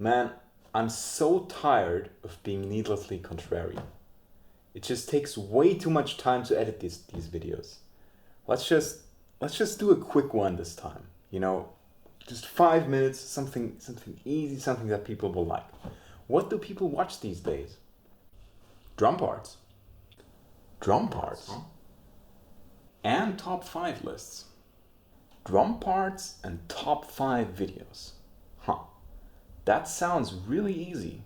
Man, I'm so tired of being needlessly contrarian. It just takes way too much time to edit these videos. Let's just let's just do a quick one this time. Just 5 minutes, something easy, something that people will like. What do people watch these days? Drum parts. Drum parts. And top 5 lists. Drum parts and top 5 videos. Huh. That sounds really easy.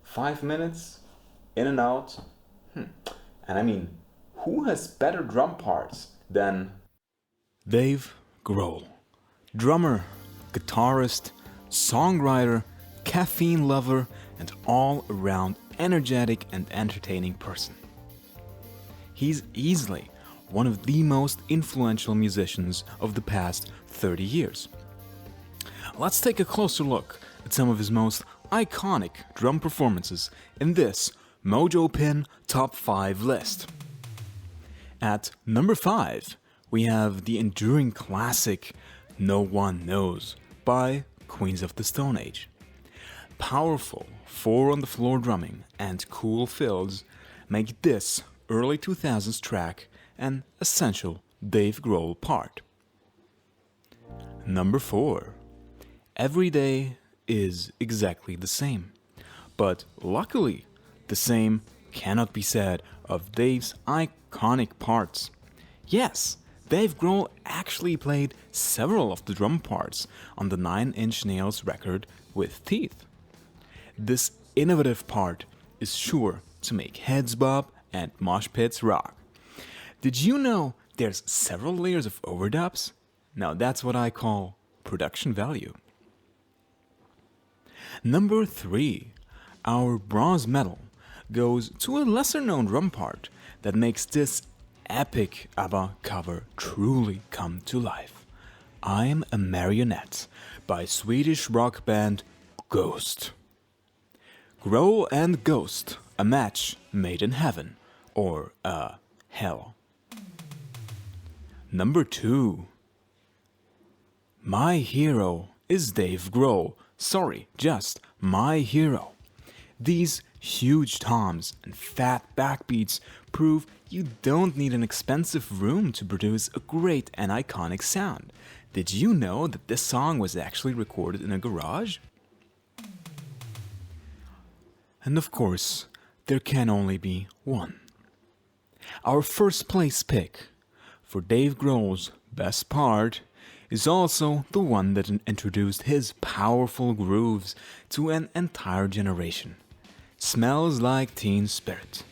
5 minutes, in and out. And I mean, who has better drum parts than Dave Grohl. Drummer, guitarist, songwriter, caffeine lover, and all-around energetic and entertaining person. He's easily one of the most influential musicians of the past 30 years. Let's take a closer look at some of his most iconic drum performances in this Mojo Pin Top 5 list. At number 5, we have the enduring classic No One Knows by Queens of the Stone Age. Powerful 4-on-the-floor drumming and cool fills make this early 2000s track an essential Dave Grohl part. Number 4. Every day is exactly the same. But luckily, the same cannot be said of Dave's iconic parts. Yes, Dave Grohl actually played several of the drum parts on the 9 Inch Nails record with Teeth. This innovative part is sure to make heads bob and mosh pits rock. Did you know there's several layers of overdubs? Now that's what I call production value. Number 3. Our bronze medal goes to a lesser known drum part that makes this epic ABBA cover truly come to life. I'm a Marionette by Swedish rock band Ghost. Grohl and Ghost, a match made in heaven or hell. Number 2. My hero is Dave Grohl. Sorry, just my hero. These huge toms and fat backbeats prove you don't need an expensive room to produce a great and iconic sound. Did you know that this song was actually recorded in a garage? And of course, there can only be one. Our first place pick for Dave Grohl's best part is also the one that introduced his powerful grooves to an entire generation. Smells Like Teen Spirit.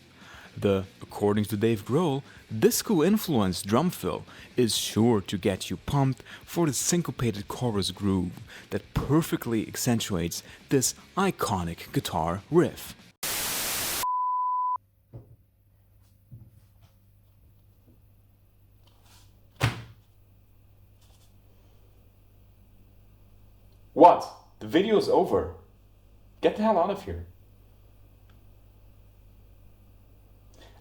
According to Dave Grohl, disco-influenced drum fill is sure to get you pumped for the syncopated chorus groove that perfectly accentuates this iconic guitar riff. What? The video's over. Get the hell out of here.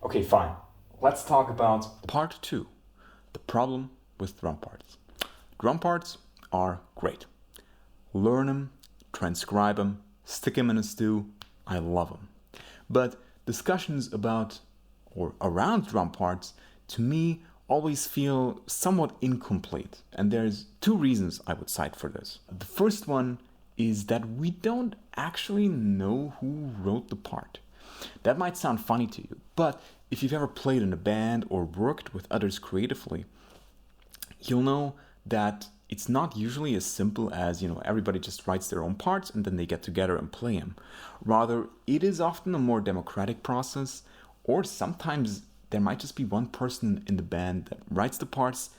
Okay, fine. Let's talk about part 2. The problem with drum parts. Drum parts are great. Learn them, transcribe them, stick them in a stew. I love them. But discussions about or around drum parts, to me, always feel somewhat incomplete. And there's 2 reasons I would cite for this. The first one is that we don't actually know who wrote the part. That might sound funny to you, but if you've ever played in a band or worked with others creatively, you'll know that it's not usually as simple as, everybody just writes their own parts and then they get together and play them. Rather, it is often a more democratic process, or sometimes there might just be one person in the band that writes the parts,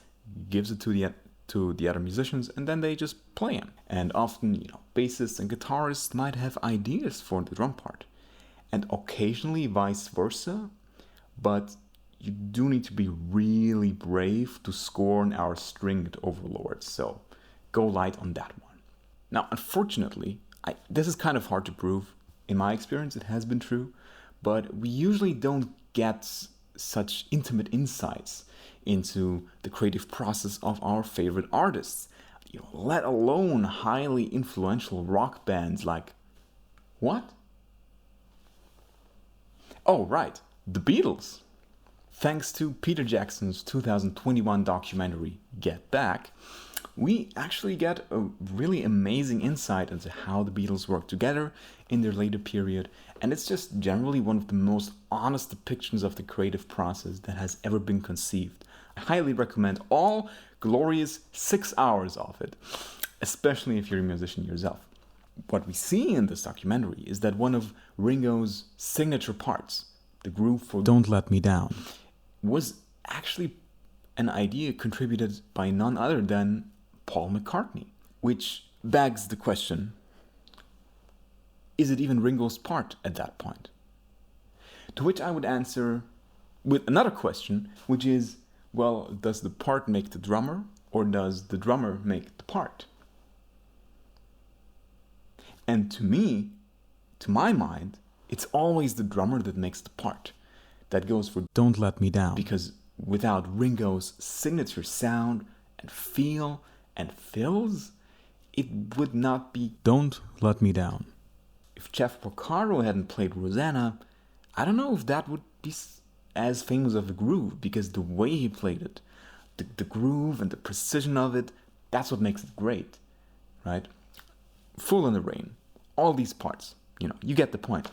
gives it to the other musicians, and then they just play them. And often, bassists and guitarists might have ideas for the drum part, and occasionally vice versa, but you do need to be really brave to scorn our stringed overlords, so go light on that one. Now, unfortunately, this is kind of hard to prove. In my experience, it has been true, but we usually don't get such intimate insights into the creative process of our favorite artists. let alone highly influential rock bands like what? Oh, right, the Beatles. Thanks to Peter Jackson's 2021 documentary Get Back, we actually get a really amazing insight into how the Beatles worked together in their later period, and it's just generally one of the most honest depictions of the creative process that has ever been conceived. I highly recommend all glorious 6 hours of it, especially if you're a musician yourself. What we see in this documentary is that one of Ringo's signature parts, the groove for Don't Let Me Down, was actually an idea contributed by none other than Paul McCartney, which begs the question, is it even Ringo's part at that point? To which I would answer with another question, which is, well, does the part make the drummer, or does the drummer make the part? And to me, to my mind, it's always the drummer that makes the part. That goes for Don't Let Me Down. Because without Ringo's signature sound and feel and fills, it would not be Don't Let Me Down. If Jeff Porcaro hadn't played Rosanna, I don't know if that would be as famous of a groove, because the way he played it, the groove and the precision of it, that's what makes it great, right? Fool in the Rain, all these parts, you get the point.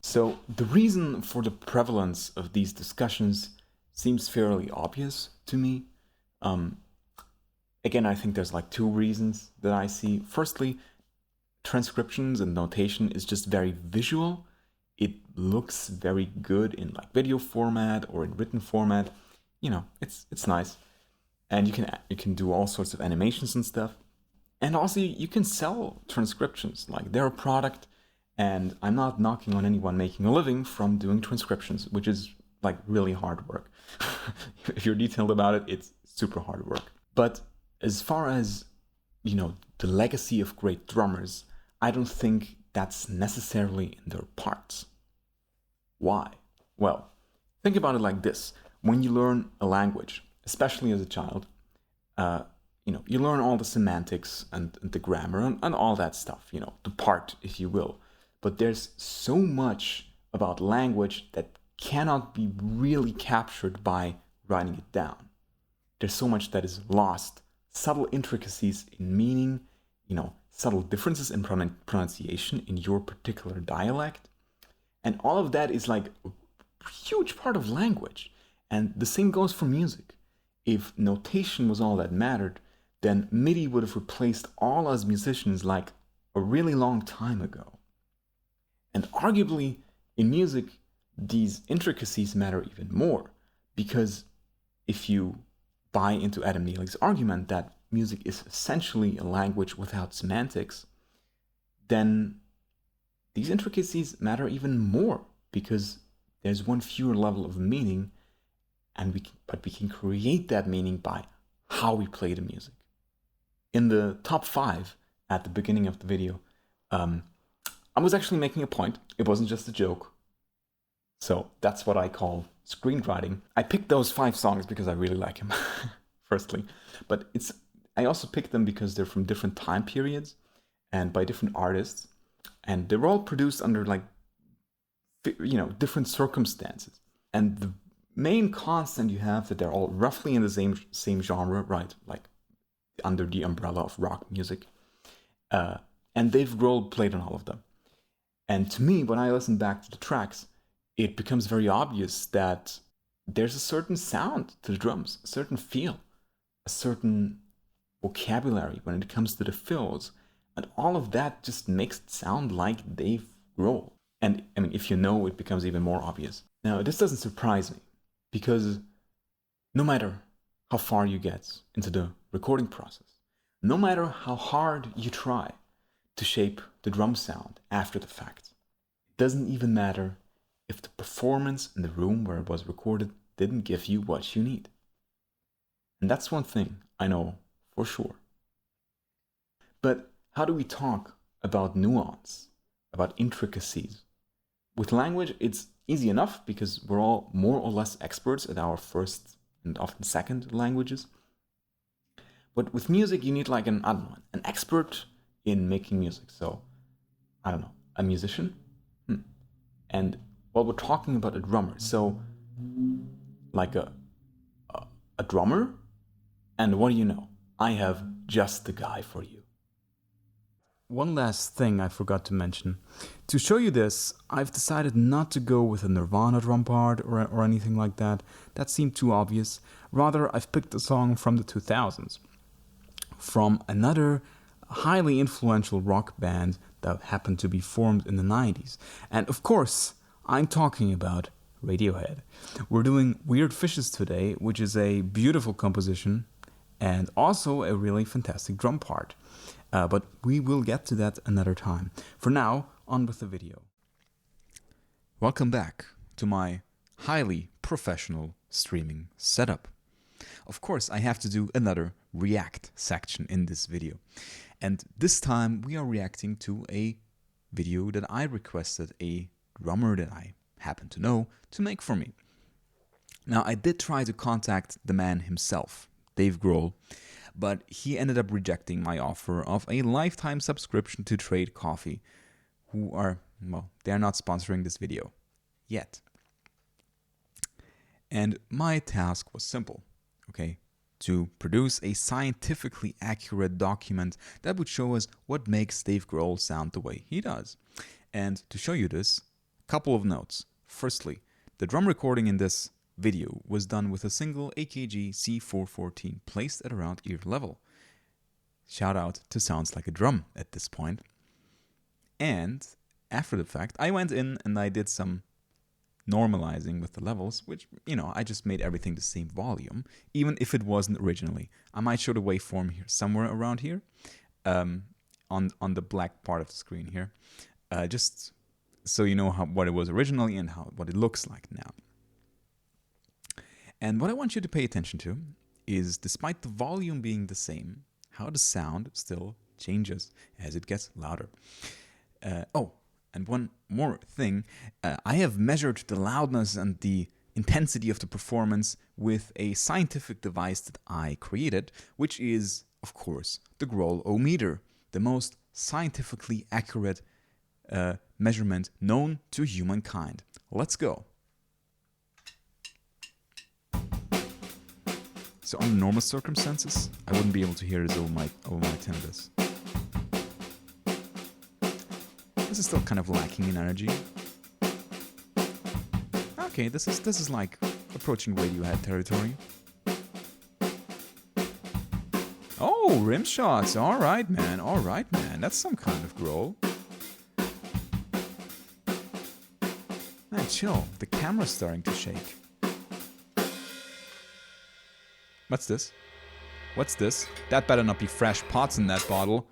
So the reason for the prevalence of these discussions seems fairly obvious to me. Again, I think there's like two reasons that I see. Firstly, transcriptions and notation is just very visual. It looks very good in like video format or in written format. It's nice. And you can do all sorts of animations and stuff. And also you can sell transcriptions, like they're a product. And I'm not knocking on anyone making a living from doing transcriptions, which is like really hard work. If you're detailed about it, it's super hard work. But as far as, the legacy of great drummers, I don't think that's necessarily in their parts. Why? Well, think about it like this. When you learn a language, especially as a child, you learn all the semantics and the grammar and all that stuff, the part, if you will. But there's so much about language that cannot be really captured by writing it down. There's so much that is lost. Subtle intricacies in meaning, subtle differences in pronunciation in your particular dialect. And all of that is like a huge part of language. And the same goes for music. If notation was all that mattered, then MIDI would have replaced all us musicians like a really long time ago. And arguably, in music, these intricacies matter even more, because if you buy into Adam Neely's argument that music is essentially a language without semantics, then these intricacies matter even more, because there's one fewer level of meaning, but we can create that meaning by how we play the music. In the top 5 at the beginning of the video, I was actually making a point. It wasn't just a joke. So that's what I call screenwriting. I picked those 5 songs because I really like them, firstly. But I also picked them because they're from different time periods and by different artists. And they're all produced under different circumstances. And the main constant you have that they're all roughly in the same genre, right? Like under the umbrella of rock music. And Dave Grohl played on all of them. And to me, when I listen back to the tracks, it becomes very obvious that there's a certain sound to the drums, a certain feel, a certain vocabulary when it comes to the fills. And all of that just makes it sound like Dave Grohl. And if you know, it becomes even more obvious. Now, this doesn't surprise me, because no matter how far you get into the recording process, no matter how hard you try to shape the drum sound after the fact, it doesn't even matter if the performance in the room where it was recorded didn't give you what you need. And that's one thing I know for sure. But how do we talk about nuance, about intricacies? With language, it's easy enough because we're all more or less experts at our first and often second languages. But with music, you need like I don't know, an expert in making music. So, I don't know, a musician? And well, we're talking about a drummer. So, like a drummer? And what do you know? I have just the guy for you. One last thing I forgot to mention. To show you this, I've decided not to go with a Nirvana drum part or anything like that. That seemed too obvious. Rather, I've picked a song from the 2000s, from another highly influential rock band that happened to be formed in the 90s. And of course, I'm talking about Radiohead. We're doing Weird Fishes today, which is a beautiful composition and also a really fantastic drum part. But we will get to that another time. For now, on with the video. Welcome back to my highly professional streaming setup. Of course, I have to do another react section in this video. And this time we are reacting to a video that I requested a drummer that I happen to know to make for me. Now, I did try to contact the man himself, Dave Grohl, but he ended up rejecting my offer of a lifetime subscription to Trade Coffee, who are, well, they're not sponsoring this video yet. And my task was simple, okay? To produce a scientifically accurate document that would show us what makes Dave Grohl sound the way he does. And to show you this, a couple of notes. Firstly, the drum recording in this video was done with a single AKG C414 placed at around ear level. Shout out to Sounds Like a Drum at this point. And after the fact, I went in and I did some normalizing with the levels, which, I just made everything the same volume, even if it wasn't originally. I might show the waveform here, somewhere around here, on the black part of the screen here, just so you know what it was originally and what it looks like now. And what I want you to pay attention to is, despite the volume being the same, how the sound still changes as it gets louder. And one more thing, I have measured the loudness and the intensity of the performance with a scientific device that I created, which is, of course, the Grohl-o-meter, the most scientifically accurate measurement known to humankind. Let's go. So under normal circumstances, I wouldn't be able to hear this over my tinnitus. This is still kind of lacking in energy. Okay, this is like approaching Radiohead territory. Oh, rim shots. All right, man. That's some kind of Grohl. Man, chill. The camera's starting to shake. What's this? That better not be fresh pots in that bottle.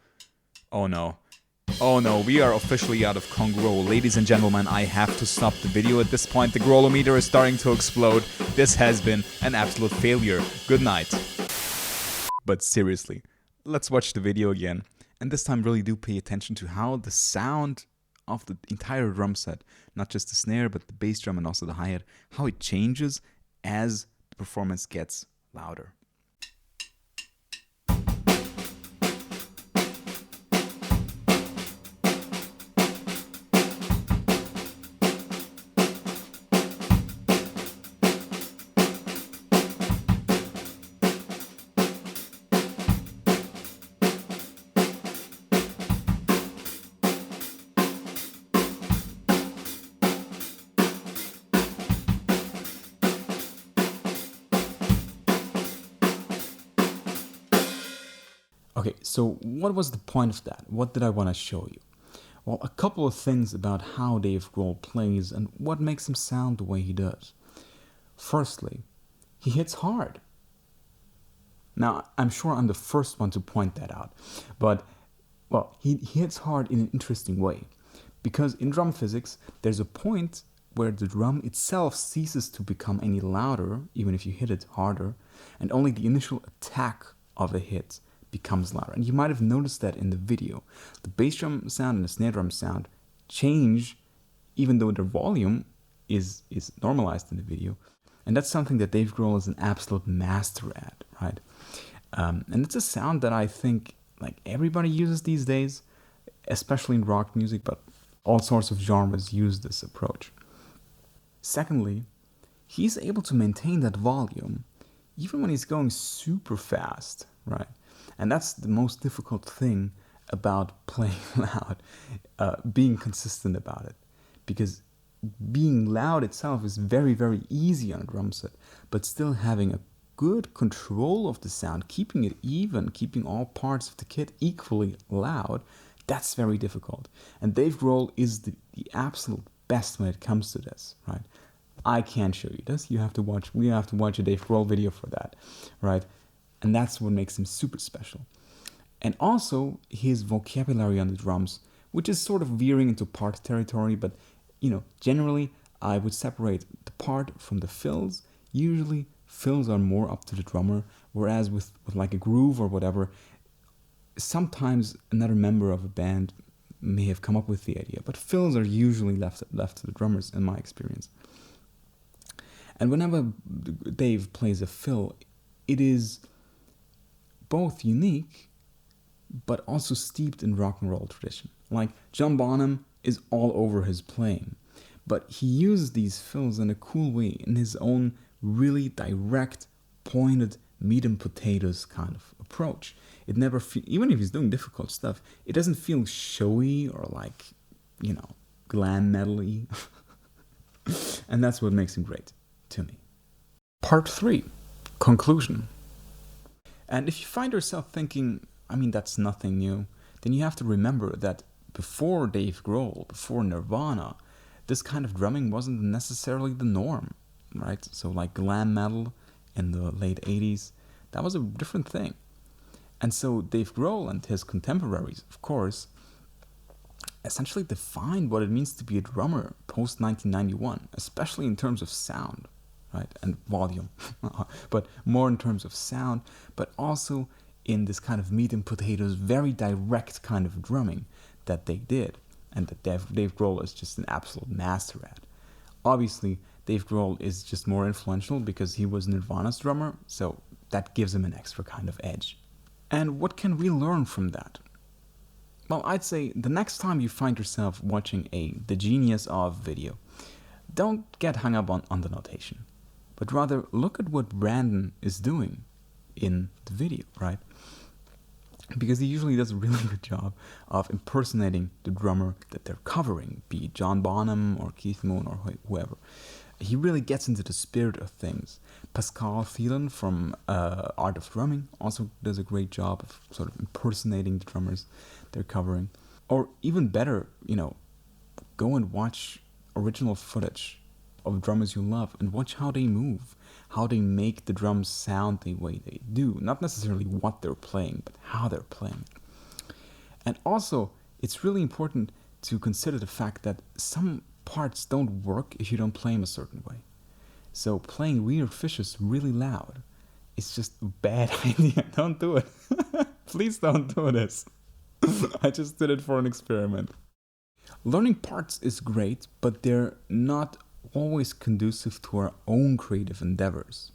Oh no, we are officially out of Grohl. Ladies and gentlemen, I have to stop the video at this point. The Grohl-o-meter is starting to explode. This has been an absolute failure. Good night. But seriously, let's watch the video again. And this time really do pay attention to how the sound of the entire drum set, not just the snare, but the bass drum and also the hi-hat, how it changes as the performance gets louder. Okay, so what was the point of that? What did I want to show you? Well, a couple of things about how Dave Grohl plays and what makes him sound the way he does. Firstly, he hits hard. Now, I'm sure I'm the first one to point that out, but, well, he hits hard in an interesting way. Because in drum physics, there's a point where the drum itself ceases to become any louder, even if you hit it harder, and only the initial attack of a hit becomes louder. And you might have noticed that in the video. The bass drum sound and the snare drum sound change even though their volume is normalized in the video. And that's something that Dave Grohl is an absolute master at, right? And it's a sound that I think like everybody uses these days, especially in rock music, but all sorts of genres use this approach. Secondly, he's able to maintain that volume even when he's going super fast, right? And that's the most difficult thing about playing loud, being consistent about it. Because being loud itself is very, very easy on a drum set, but still having a good control of the sound, keeping it even, keeping all parts of the kit equally loud, that's very difficult. And Dave Grohl is the absolute best when it comes to this, right? I can't show you this. We have to watch a Dave Grohl video for that, right? And that's what makes him super special. And also his vocabulary on the drums, which is sort of veering into part territory, but generally I would separate the part from the fills. Usually fills are more up to the drummer, whereas with like a groove or whatever, sometimes another member of a band may have come up with the idea, but fills are usually left to the drummers in my experience. And whenever Dave plays a fill, it is both unique but also steeped in rock and roll tradition. Like John Bonham is all over his playing, but he uses these fills in a cool way, in his own really direct, pointed, meat and potatoes kind of approach. It never even if he's doing difficult stuff, it doesn't feel showy or like, glam metal-y. And that's what makes him great to me. Part 3, conclusion. And if you find yourself thinking, that's nothing new, then you have to remember that before Dave Grohl, before Nirvana, this kind of drumming wasn't necessarily the norm, right? So like glam metal in the late 80s, that was a different thing. And so Dave Grohl and his contemporaries, of course, essentially defined what it means to be a drummer post-1991, especially in terms of sound, right? And volume, but more in terms of sound, but also in this kind of meat and potatoes, very direct kind of drumming that they did, and that Dave Grohl is just an absolute master at. Obviously, Dave Grohl is just more influential because he was Nirvana's drummer, so that gives him an extra kind of edge. And what can we learn from that? Well, I'd say the next time you find yourself watching The Genius of video, don't get hung up on the notation, but rather look at what Brandon is doing in the video, right? Because he usually does a really good job of impersonating the drummer that they're covering, be it John Bonham or Keith Moon or whoever. He really gets into the spirit of things. Pascal Thielen from Art of Drumming also does a great job of sort of impersonating the drummers they're covering. Or even better, go and watch original footage of drummers you love and watch how they move, how they make the drums sound the way they do. Not necessarily what they're playing, but how they're playing. And also, it's really important to consider the fact that some parts don't work if you don't play them a certain way. So playing Weird Fishes really loud is just a bad idea. Don't do it. Please don't do this. I just did it for an experiment. Learning parts is great, but they're not always conducive to our own creative endeavors.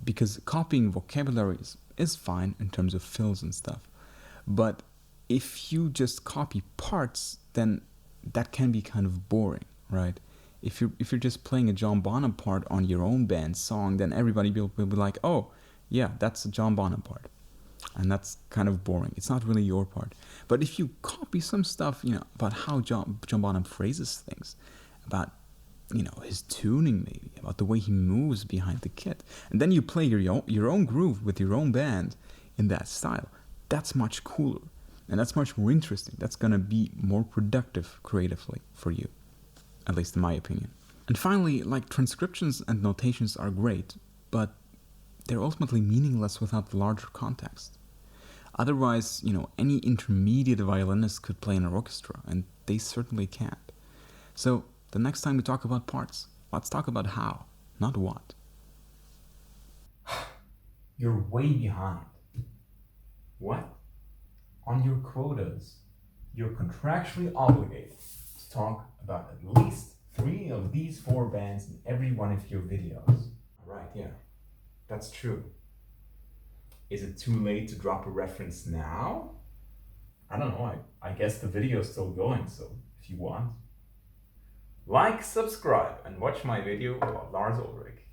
Because copying vocabularies is fine in terms of fills and stuff. But if you just copy parts, then that can be kind of boring, right? If you're just playing a John Bonham part on your own band's song, then everybody will be like, oh, yeah, that's a John Bonham part. And that's kind of boring. It's not really your part. But if you copy some stuff, about how John Bonham phrases things, about, his tuning maybe, about the way he moves behind the kit, and then you play your own groove with your own band in that style, that's much cooler. And that's much more interesting. That's going to be more productive creatively for you, at least in my opinion. And finally, transcriptions and notations are great, but they're ultimately meaningless without the larger context. Otherwise, any intermediate violinist could play in an orchestra, and they certainly can't. So, the next time we talk about parts, let's talk about how, not what. You're way behind. What? On your quotas, you're contractually obligated to talk about at least 3 of these 4 bands in every one of your videos. Right, yeah, that's true. Is it too late to drop a reference now? I don't know, I guess the video is still going, so if you want. Like, subscribe, and watch my video about Lars Ulrich.